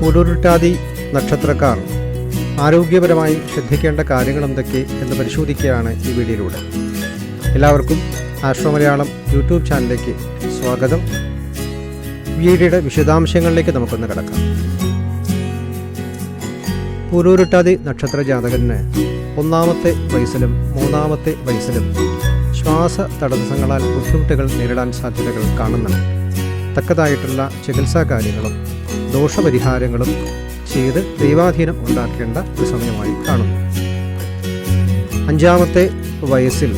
പൂരുരുട്ടാതി നക്ഷത്രക്കാർ ആരോഗ്യപരമായി ശ്രദ്ധിക്കേണ്ട കാര്യങ്ങൾ എന്തൊക്കെ എന്ന് പരിശോധിക്കുകയാണ് ഈ വീഡിയോയിലൂടെ. എല്ലാവർക്കും ആസ്ട്രോ മലയാളം യൂട്യൂബ് ചാനലിലേക്ക് സ്വാഗതം. വീഡിയോയുടെ വിശദാംശങ്ങളിലേക്ക് നമുക്കൊന്ന് കിടക്കാം. പൂരുരുട്ടാതി നക്ഷത്ര ജാതകന് 1-ാമത്തെ വയസ്സിലും 3-ാമത്തെ വയസ്സിലും ശ്വാസ തടസ്സങ്ങളാൽ ബുദ്ധിമുട്ടുകൾ നേരിടാൻ സാധ്യതകൾ കാണുന്നുണ്ട്. തക്കതായിട്ടുള്ള ചികിത്സാ കാര്യങ്ങളും ദോഷപരിഹാരങ്ങളും ചെയ്ത് ദൈവാധീനം ഉണ്ടാക്കേണ്ട ഒരു സമയമായി കാണുന്നു. 5-ാമത്തെ വയസ്സിൽ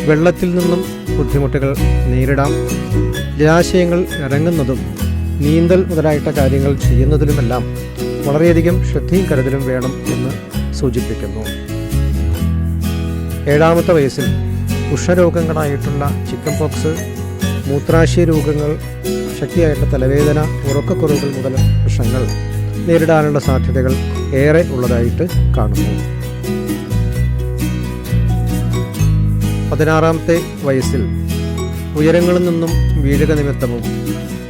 വെള്ളത്തിൽ നിന്നും ബുദ്ധിമുട്ടുകൾ നേരിടാം. ജലാശയങ്ങൾ ഇറങ്ങുന്നതും നീന്തൽ മുതലായിട്ട കാര്യങ്ങൾ ചെയ്യുന്നതിലുമെല്ലാം വളരെയധികം ശ്രദ്ധയും കരുതലും വേണം എന്ന് സൂചിപ്പിക്കുന്നു. 7-ാമത്തെ വയസ്സിൽ ഉഷ്ണരോഗങ്ങളായിട്ടുള്ള ചിക്കൻ പോക്സ്, മൂത്രാശയ രോഗങ്ങൾ, ശക്തിയായിട്ടുള്ള തലവേദന, ഉറക്കക്കുറവുകൾ മുതൽ പ്രശ്നങ്ങൾ നേരിടാനുള്ള സാധ്യതകൾ ഏറെ ഉള്ളതായിട്ട് കാണുന്നു. 16-ാമത്തെ വയസ്സിൽ ഉയരങ്ങളിൽ നിന്നും വീഴുക നിമിത്തവും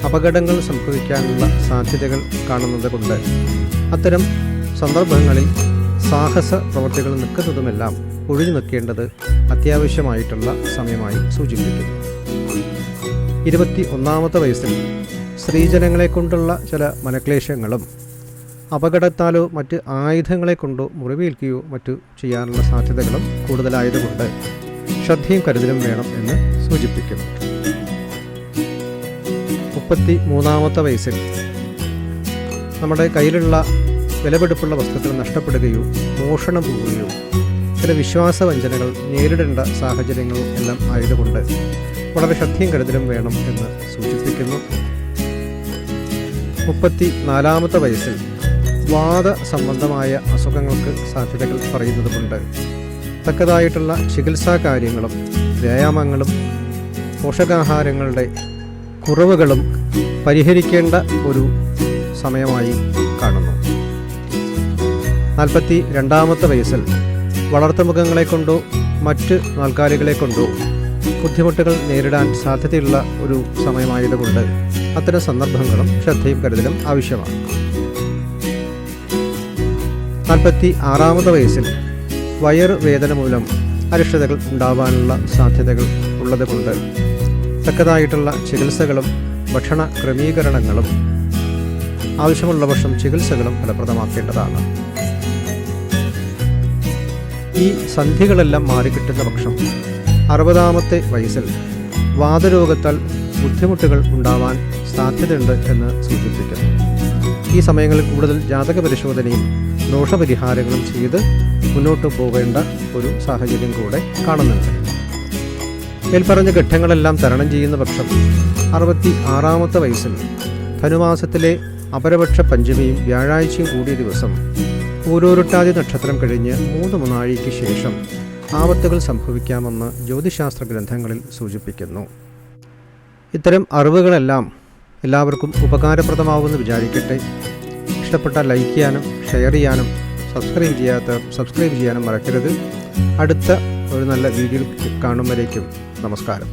അപകടങ്ങൾ സംഭവിക്കാനുള്ള സാധ്യതകൾ കാണുന്നത് കൊണ്ട് അത്തരം സന്ദർഭങ്ങളിൽ സാഹസ പ്രവൃത്തികൾ നിൽക്കുന്നതുമെല്ലാം ഒഴിഞ്ഞു നിൽക്കേണ്ടത് അത്യാവശ്യമായിട്ടുള്ള സമയമായി സൂചിപ്പിക്കുന്നു. 21-ാമത്തെ വയസ്സിൽ സ്ത്രീജനങ്ങളെ കൊണ്ടുള്ള ചില മനക്ലേശങ്ങളും അപകടത്താലോ മറ്റ് ആയുധങ്ങളെ കൊണ്ടോ മുറിവേൽക്കുകയോ മറ്റു ചെയ്യാനുള്ള സാധ്യതകളും കൂടുതലായതുകൊണ്ട് ശ്രദ്ധയും കരുതലും വേണം എന്ന് സൂചിപ്പിക്കുന്നു. 33-ാമത്തെ വയസ്സിൽ നമ്മുടെ കയ്യിലുള്ള വിലപിടിപ്പുള്ള വസ്തുക്കൾ നഷ്ടപ്പെടുകയോ മോഷണം പോവുകയോ ചില വിശ്വാസവഞ്ചനകൾ നേരിടേണ്ട സാഹചര്യങ്ങൾ എല്ലാം ആയതുകൊണ്ട് വളരെ ശ്രദ്ധയും കരുതലും വേണം എന്ന് സൂചിപ്പിക്കുന്നു. 34-ാമത്തെ വയസ്സിൽ വാദ സംബന്ധമായ അസുഖങ്ങൾക്ക് സാധ്യതകൾ പറയുന്നത് കൊണ്ട് തക്കതായിട്ടുള്ള ചികിത്സാ കാര്യങ്ങളും വ്യായാമങ്ങളും പോഷകാഹാരങ്ങളുടെ കുറവുകളും പരിഹരിക്കേണ്ട ഒരു സമയമായി കാണുന്നു. 42-ാമത്തെ വയസ്സിൽ വളർത്തുമൃഗങ്ങളെ കൊണ്ടോ മറ്റ് നാൽക്കാലികളെ കൊണ്ടോ ബുദ്ധിമുട്ടുകൾ നേരിടാൻ സാധ്യതയുള്ള ഒരു സമയമായതുകൊണ്ട് അത്തരം സന്ദർഭങ്ങളും ശ്രദ്ധയും കരുതലും ആവശ്യമാണ്. 46-ാമത്തെ വയസ്സിൽ വയറുവേദന മൂലം അരിഷ്ടതകൾ ഉണ്ടാവാനുള്ള സാധ്യതകൾ ഉള്ളതുകൊണ്ട് തക്കതായിട്ടുള്ള ചികിത്സകളും ഭക്ഷണ ക്രമീകരണങ്ങളും ആവശ്യമുള്ള പക്ഷം ചികിത്സകളും ഫലപ്രദമാക്കേണ്ടതാണ്. ഈ സന്ധികളെല്ലാം മാറിക്കിട്ടുന്ന പക്ഷം 60-ാമത്തെ വയസ്സിൽ വാതരോഗത്താൽ ബുദ്ധിമുട്ടുകൾ ഉണ്ടാവാൻ സാധ്യതയുണ്ട് എന്ന് സൂചിപ്പിക്കുന്നു. ഈ സമയങ്ങളിൽ കൂടുതൽ ജാതക പരിശോധനയും ദോഷപരിഹാരങ്ങളും ചെയ്ത് മുന്നോട്ട് പോവേണ്ട ഒരു സാഹചര്യം കൂടെ കാണുന്നുണ്ട്. മേൽപ്പറഞ്ഞ ഘട്ടങ്ങളെല്ലാം തരണം ചെയ്യുന്ന പക്ഷം 66-ാമത്തെ വയസ്സിൽ ധനുമാസത്തിലെ അപരപക്ഷ പഞ്ചമിയും വ്യാഴാഴ്ചയും കൂടിയ ദിവസം പൂരുരുട്ടാതി നക്ഷത്രം കഴിഞ്ഞ് 3 നാഴികയ്ക്ക് ശേഷം ആപത്തുകൾ സംഭവിക്കാമെന്ന് ജ്യോതിശാസ്ത്ര ഗ്രന്ഥങ്ങളിൽ സൂചിപ്പിക്കുന്നു. ഇത്തരം അറിവുകളെല്ലാം എല്ലാവർക്കും ഉപകാരപ്രദമാവുമെന്ന് വിചാരിക്കട്ടെ. ഇഷ്ടപ്പെട്ടാൽ ലൈക്ക് ചെയ്യാനും ഷെയർ ചെയ്യാനും സബ്സ്ക്രൈബ് ചെയ്യാനും മറക്കരുത്. അടുത്ത ഒരു നല്ല വീഡിയോ കാണും വരേക്കും നമസ്കാരം.